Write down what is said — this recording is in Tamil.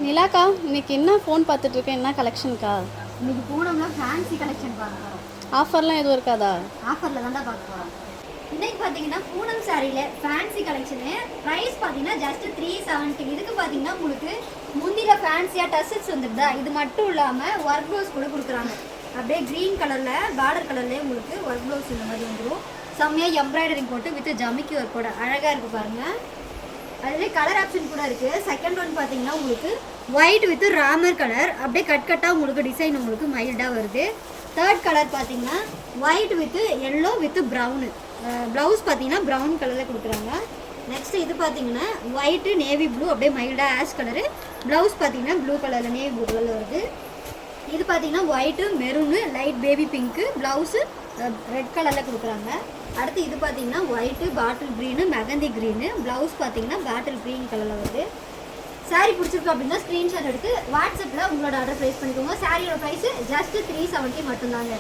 நிலாக்கா, இன்னைக்கு என்ன ஃபோன் பார்த்துட்டு இருக்கேன்? என்ன கலெக்ஷன்க்கா? இன்னைக்கு பூனம்ல ஃபேன்சி கலெக்ஷன் பார்க்க போகிறோம். ஆஃபர்லாம் எதுவும் இருக்காதா? ஆஃபரில் தான் பார்க்க போகிறோம். இன்னைக்கு பார்த்தீங்கன்னா பூனம் சாரியில் ஃபேன்சி கலெக்ஷனு. ப்ரைஸ் பார்த்தீங்கன்னா ஜஸ்ட் 370. இதுக்கு பார்த்தீங்கன்னா உங்களுக்கு முந்தியில் ஃபேன்சியாக டசல்ஸ் வந்துடுதா, இது மட்டும் இல்லாமல் ஒர்க் ப்ளவுஸ் கூட கொடுக்குறாங்க. அப்படியே க்ரீன் கலரில் பார்டர் கலர்லேயே உங்களுக்கு ஒர்க் ப்ளவுஸ் இந்த மாதிரி வந்துடும். செம்மையாக எம்ப்ராய்டரிங் போட்டு வித் ஜமிக்கி ஒர்க்கோட அழகாக இருக்குது பாருங்கள். அதுலேயே கலர் ஆப்ஷன் கூட இருக்குது. செகண்ட் ஒன் பார்த்தீங்கன்னா உங்களுக்கு ஒயிட் வித் ராமர் கலர், அப்படியே கட்டாக உங்களுக்கு டிசைன் உங்களுக்கு மைல்டாக வருது. தேர்ட் கலர் பார்த்தீங்கன்னா white with yellow with brown. Blouse பார்த்தீங்கன்னா ப்ரௌன் கலரில் கொடுக்குறாங்க. நெக்ஸ்ட் இது பார்த்தீங்கன்னா ஒயிட்டு நேவி ப்ளூ, அப்படியே மைல்டாக ஆஷ் கலரு. ப்ளவுஸ் பார்த்தீங்கன்னா ப்ளூ கலரில் நேவி ப்ளூ கலரில் வருது. இது பார்த்தீங்கன்னா white maroon light baby pink, blouse red கலரில் கொடுக்குறாங்க. அடுத்து இது பார்த்தீங்கன்னா white bottle green mehndi green, blouse பார்த்தீங்கன்னா பாட்டில் க்ரீன் கலரில் வருது. சாரீ பிடிச்சிருக்கு அப்படின்னா ஸ்க்ரீன்ஷாட் எடுத்து வாட்ஸ்அப்பில் உங்களோட ஆர்டர் ப்ளேஸ் பண்ணிக்கோங்க. சாரியோட ப்ரைஸு ஜஸ்ட் 370 மட்டும்தாங்க.